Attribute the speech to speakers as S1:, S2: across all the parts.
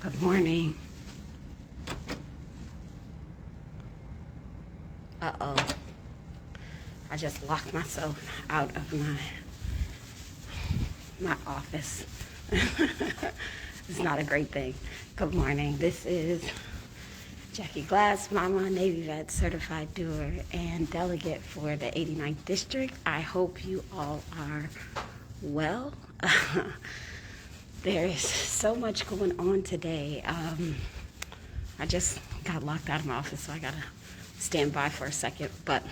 S1: Good morning. Uh-oh. I just locked myself out of my office. It's not a great thing. Good morning. This is Jackie Glass, Mama, Navy vet, certified doer, and delegate for the 89th District. I hope you all are well. There is so much going on today. I just got locked out of my office, so I gotta stand by for a second. But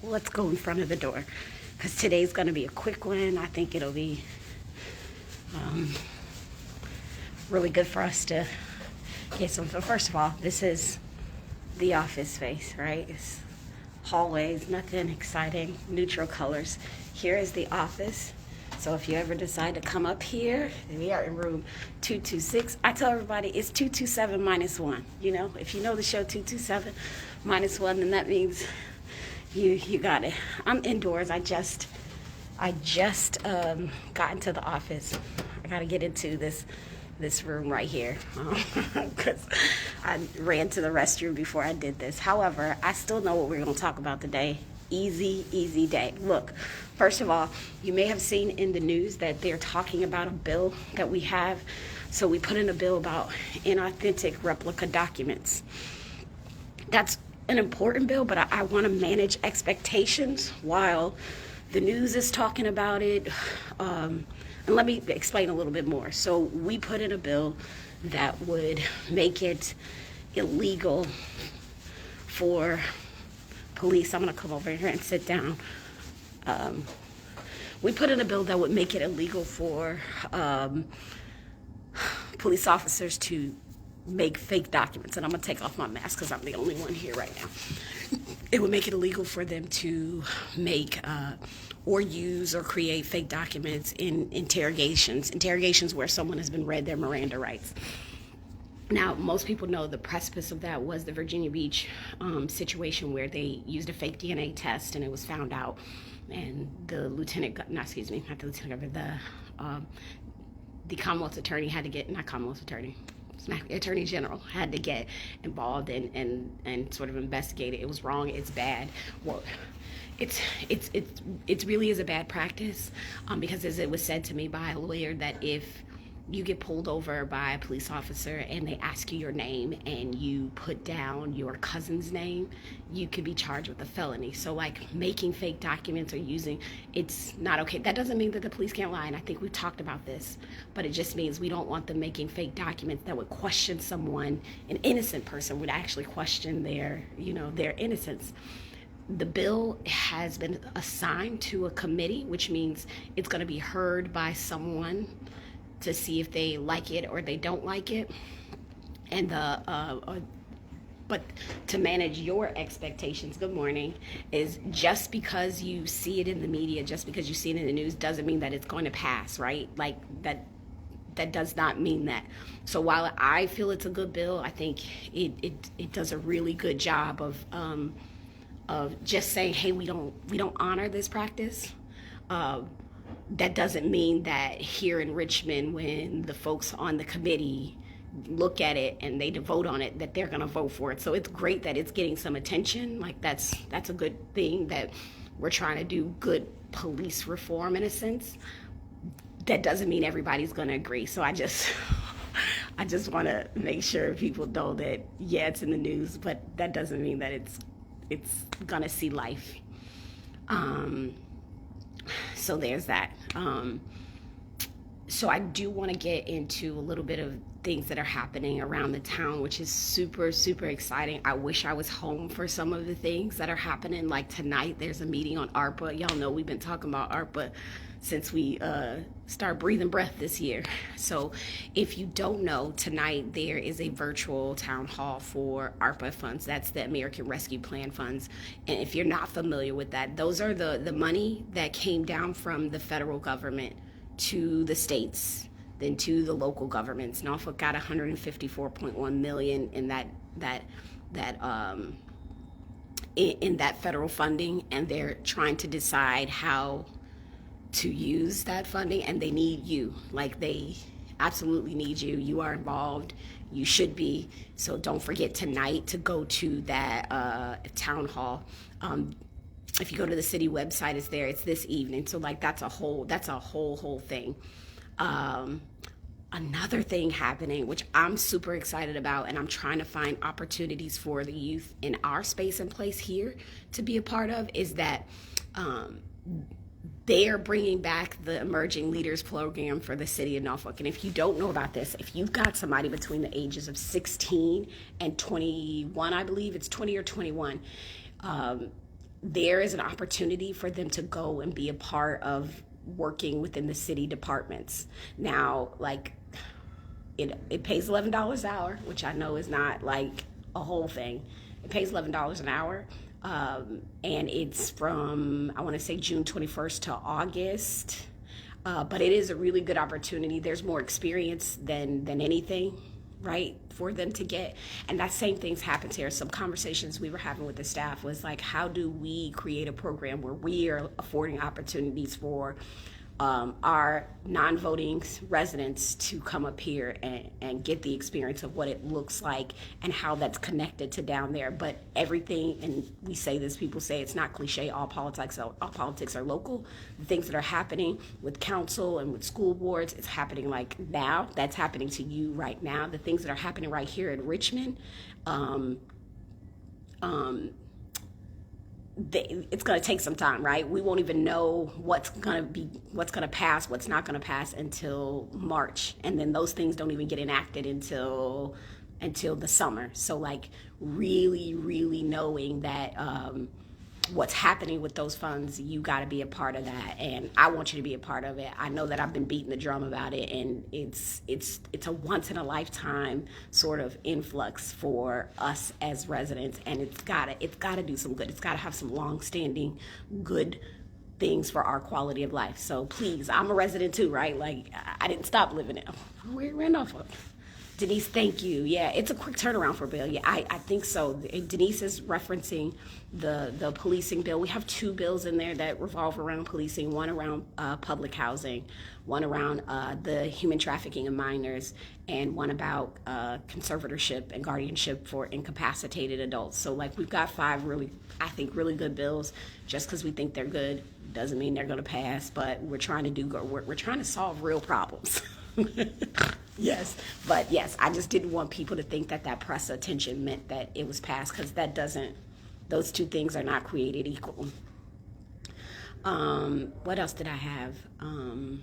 S1: let's go in front of the door, because today's gonna be a quick one. I think it'll be really good for us to get some. So first of all, this is the office space, right? It's hallways, nothing exciting, neutral colors. Here is the office. So if you ever decide to come up here, we are in room 226. I tell everybody it's 227 minus 1. You know, if you know the show 227 minus 1, then that means you got it. I'm indoors. I just got into the office. I got to get into this room right here because I ran to the restroom before I did this. However, I still know what we're going to talk about today. Easy day. Look, first of all, you may have seen in the news that they're talking about a bill that we have. So we put in a bill about inauthentic replica documents. That's an important bill, but I want to manage expectations while the news is talking about it. And let me explain a little bit more. So we put in a bill that would make it illegal for police. I'm going to come over here and sit down. We put in a bill that would make it illegal for police officers to make fake documents. And I'm going to take off my mask because I'm the only one here right now. It would make it illegal for them to make or use or create fake documents in interrogations where someone has been read their Miranda rights. Now, most people know the precipice of that was the Virginia Beach situation where they used a fake DNA test and it was found out. And the Commonwealth's attorney had to get, not Commonwealth's attorney, Attorney General had to get involved and sort of investigate it. It was wrong. It's bad. Well, it really is a bad practice because, as it was said to me by a lawyer, that if you get pulled over by a police officer and they ask you your name and you put down your cousin's name, you could be charged with a felony. So like making fake documents or it's not okay. That doesn't mean that the police can't lie, and I think we've talked about this, but it just means we don't want them making fake documents that would question someone. An innocent person would actually question their innocence. The bill has been assigned to a committee, which means it's going to be heard by someone to see if they like it or they don't like it. And but to manage your expectations, good morning, is just because you see it in the media, just because you see it in the news, doesn't mean that it's going to pass, right? Like that does not mean that. So while I feel it's a good bill, I think it does a really good job of just saying, hey, we don't honor this practice. That doesn't mean that here in Richmond, when the folks on the committee look at it and they vote on it, that they're going to vote for it. So it's great that it's getting some attention. Like that's a good thing, that we're trying to do good police reform in a sense. That doesn't mean everybody's going to agree. So I just want to make sure people know that, yeah, it's in the news, but that doesn't mean that it's going to see life. So there's that. So I do want to get into a little bit of things that are happening around the town, which is super, super exciting. I wish I was home for some of the things that are happening. Like tonight, there's a meeting on ARPA. Y'all know we've been talking about ARPA since we start breathing breath this year. So if you don't know, tonight there is a virtual town hall for ARPA funds. That's the American Rescue Plan funds. And if you're not familiar with that, those are the money that came down from the federal government to the states, then to the local governments. Norfolk got 154.1 million in that federal funding, and they're trying to decide how to use that funding, and they need you. Like absolutely need you. You are involved. You should be. So don't forget tonight to go to that town hall. If you go to the city website, it's there. It's this evening. So like that's a whole thing. Another thing happening, which I'm super excited about, and I'm trying to find opportunities for the youth in our space and place here to be a part of, is that they are bringing back the Emerging Leaders Program for the city of Norfolk. And if you don't know about this, if you've got somebody between the ages of 16 and 21, I believe it's 20 or 21, there is an opportunity for them to go and be a part of working within the city departments. Now, like, it pays $11 an hour, which I know is not like a whole thing. It pays $11 an hour, and it's from, I want to say, June 21st to August. But it is a really good opportunity. There's more experience than anything, right, for them to get. And that same thing's happened here. Some conversations we were having with the staff was like, how do we create a program where we are affording opportunities for our non-voting residents to come up here and get the experience of what it looks like and how that's connected to down there. But everything, and we say this, people say it's not cliche, all politics are local. The things that are happening with council and with school boards, it's happening like now. That's happening to you right now. The things that are happening right here in Richmond, it's going to take some time, right? We won't even know what's going to pass, what's not going to pass until March. And then those things don't even get enacted until the summer. So like really, really knowing that what's happening with those funds, you got to be a part of that. And I want you to be a part of it. I know that I've been beating the drum about it, and it's a once in a lifetime sort of influx for us as residents, and it's got to do some good. It's got to have some long-standing good things for our quality of life. So please, I'm a resident too, right? Like I didn't stop living it. We're in Norfolk. Denise, thank you. Yeah, it's a quick turnaround for Bill. Yeah, I think so. Denise is referencing the policing bill. We have two bills in there that revolve around policing, one around public housing, one around the human trafficking of minors, and one about conservatorship and guardianship for incapacitated adults. So like we've got five really good bills. Just because we think they're good doesn't mean they're going to pass, but we're trying to solve real problems. Yes, but yes, I just didn't want people to think that press attention meant that it was passed, because those two things are not created equal. What else did I have? I'm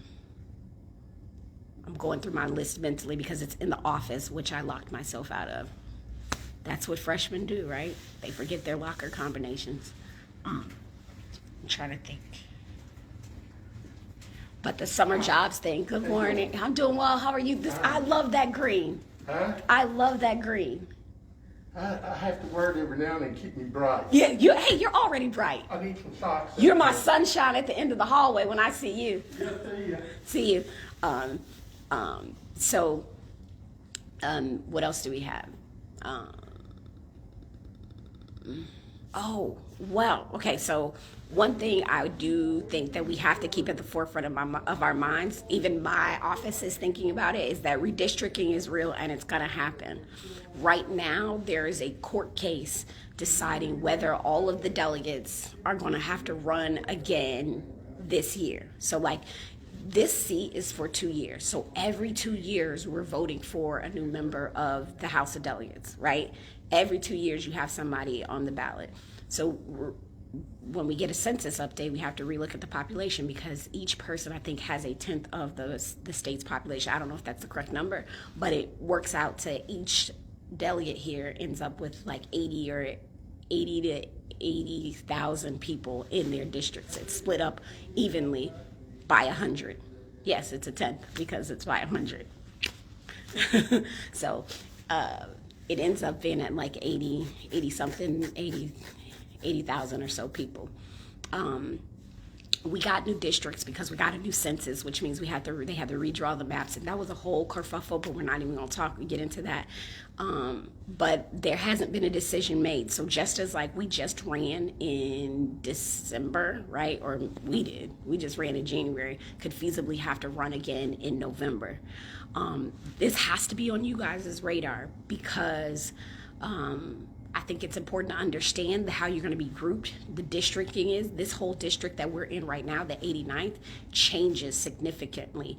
S1: going through my list mentally because it's in the office, which I locked myself out of. That's what freshmen do, right? They forget their locker combinations. I'm trying to think. But the summer jobs thing, good morning. I'm doing well. How are you? I love that green.
S2: Huh?
S1: I love that green.
S2: I have to wear it every now and then to keep me bright.
S1: Yeah, hey, you're already bright.
S2: I need some socks.
S1: You're my sunshine at the end of the hallway when I see you.
S2: Yeah,
S1: See you. So, what else do we have? Oh, well, okay, so one thing I do think that we have to keep at the forefront of our minds, even my office is thinking about it, is that redistricting is real and it's going to happen. Right now, there is a court case deciding whether all of the delegates are going to have to run again this year. So, like, this seat is for 2 years. So every 2 years, we're voting for a new member of the House of Delegates, right? Every 2 years, you have somebody on the ballot. So when we get a census update, we have to relook at the population, because each person, I think, has a tenth of the state's population. I don't know if that's the correct number, but it works out to each delegate here ends up with like 80 to 80,000 people in their districts. It's split up evenly by 100. Yes, it's a tenth because it's by 100. So it ends up being at like 80,000 or so people. we got new districts because we got a new census, which means they had to redraw the maps, and that was a whole kerfuffle. But we're not even going to get into that. But there hasn't been a decision made. So just as like we just ran in December, right? Or we just ran in January. Could feasibly have to run again in November. This has to be on you guys' radar because. I think it's important to understand how you're going to be grouped. The districting is, this whole district that we're in right now, the 89th, changes significantly.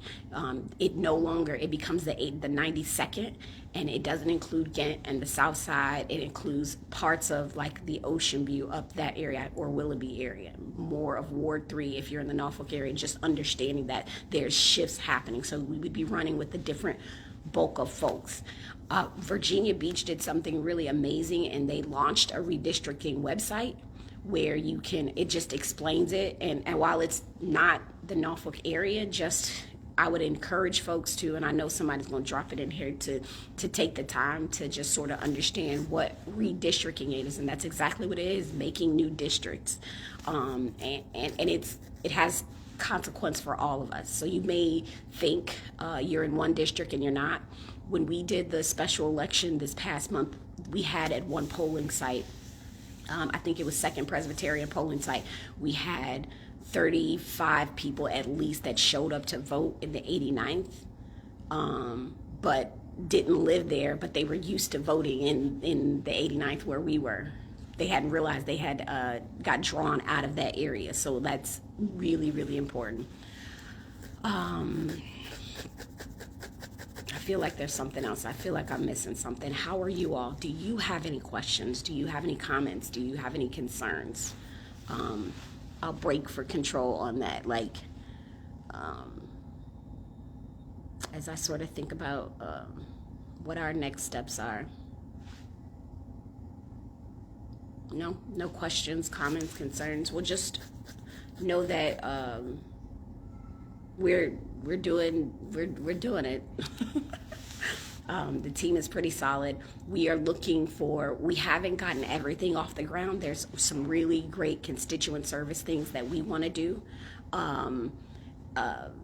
S1: It becomes the 92nd, and it doesn't include Ghent and the South Side. It includes parts of like the Ocean View up that area or Willoughby area, more of Ward 3 if you're in the Norfolk area, just understanding that there's shifts happening. So we would be running with the different bulk of folks. Virginia Beach did something really amazing, and they launched a redistricting website where it just explains it. And while it's not the Norfolk area, I would encourage folks to, and I know somebody's going to drop it in here, to take the time to just sort of understand what redistricting is. And that's exactly what it is, making new districts. And it has consequence for all of us. So you may think you're in one district and you're not. When we did the special election this past month, we had at one polling site, I think it was Second Presbyterian polling site, we had 35 people at least that showed up to vote in the 89th, but didn't live there, but they were used to voting in the 89th where we were. They hadn't realized they had got drawn out of that area. So that's really, really important. I feel like there's something else. I feel like I'm missing something. How are you all? Do you have any questions? Do you have any comments? Do you have any concerns? I'll break for control on that. Like, as I sort of think about what our next steps are. No questions, comments, concerns. We'll just know that we're doing it. The team is pretty solid. We haven't gotten everything off the ground. There's some really great constituent service things that we want to do.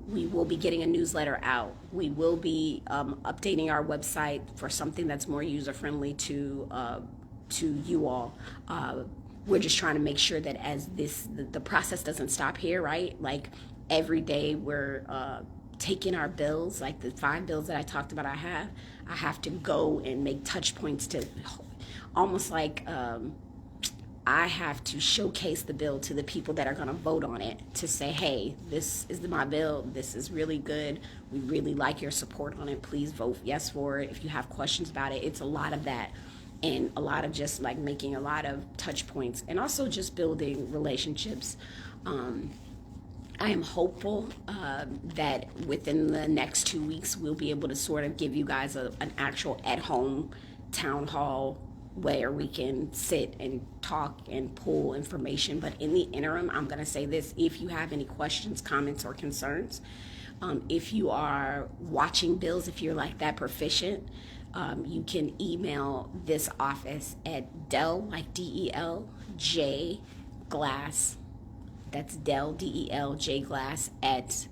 S1: We will be getting a newsletter out. We will be updating our website for something that's more user-friendly to you all. We're just trying to make sure that the process doesn't stop here, right? Like every day we're taking our bills, like the 5 bills that I talked about I have to go and make touch points to almost like I have to showcase the bill to the people that are going to vote on it to say, hey, this is my bill. This is really good. We really like your support on it. Please vote yes for it. If you have questions about it, it's a lot of that. And a lot of just like making a lot of touch points and also just building relationships. I am hopeful that within the next 2 weeks, we'll be able to sort of give you guys an actual at-home town hall where we can sit and talk and pull information. But in the interim, I'm going to say this. If you have any questions, comments, or concerns, if you are watching bills, if you're like that proficient, you can email this office at Del, like D-E-L, J, Glass. That's Del, D-E-L, J, Glass, at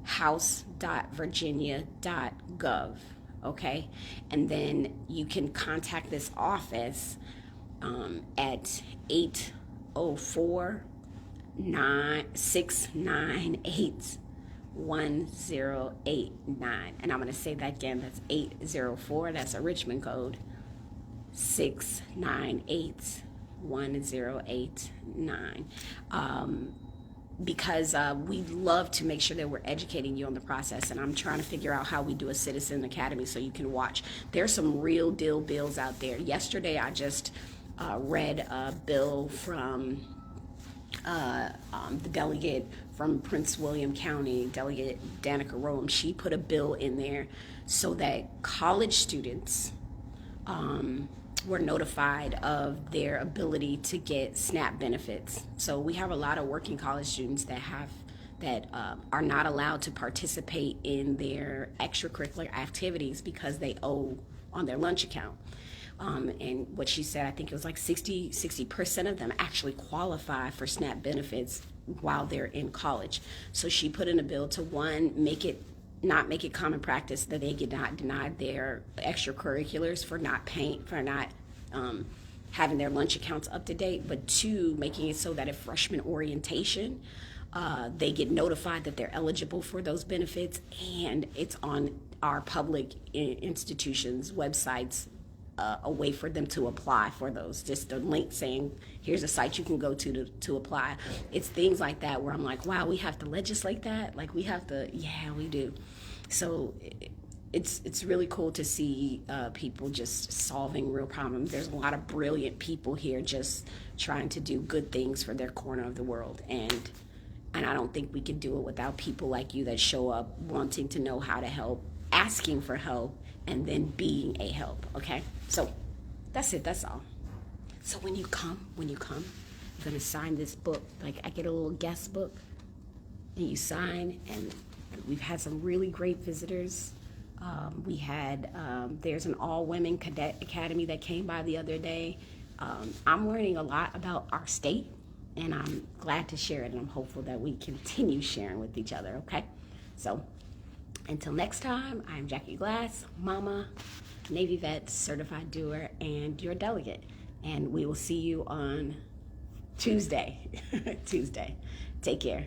S1: house.virginia.gov, okay? And then you can contact this office at 804-698-1089. And I'm going to say that again. That's 804. That's a Richmond code. 698-1089. Because we love to make sure that we're educating you on the process, and I'm trying to figure out how we do a Citizen Academy so you can watch. There's some real deal bills out there. Yesterday I just read a bill from the delegate from Prince William County, Delegate Danica Rome. She put a bill in there so that college students were notified of their ability to get SNAP benefits. So we have a lot of working college students that are not allowed to participate in their extracurricular activities because they owe on their lunch account. And what she said, I think it was like 60% of them actually qualify for SNAP benefits while they're in college. So she put in a bill to, one, not make it common practice that they get not denied their extracurriculars for not having their lunch accounts up to date, but two, making it so that at freshman orientation, they get notified that they're eligible for those benefits, and it's on our public institutions' websites, a way for them to apply for those. Just a link saying, here's a site you can go to apply. It's things like that where I'm like, wow, we have to legislate that? Like, we have to, yeah, we do. So it's really cool to see people just solving real problems. There's a lot of brilliant people here just trying to do good things for their corner of the world. And I don't think we can do it without people like you that show up wanting to know how to help, asking for help, and then being a help, okay? So that's it, that's all. So when you come, you're gonna sign this book. Like, I get a little guest book, and you sign, and we've had some really great visitors. We had, there's an all-women cadet academy that came by the other day. I'm learning a lot about our state, and I'm glad to share it, and I'm hopeful that we continue sharing with each other, okay? So until next time, I'm Jackie Glass, mama, Navy vet, certified doer, and your delegate. And we will see you on Tuesday. Tuesday. Take care.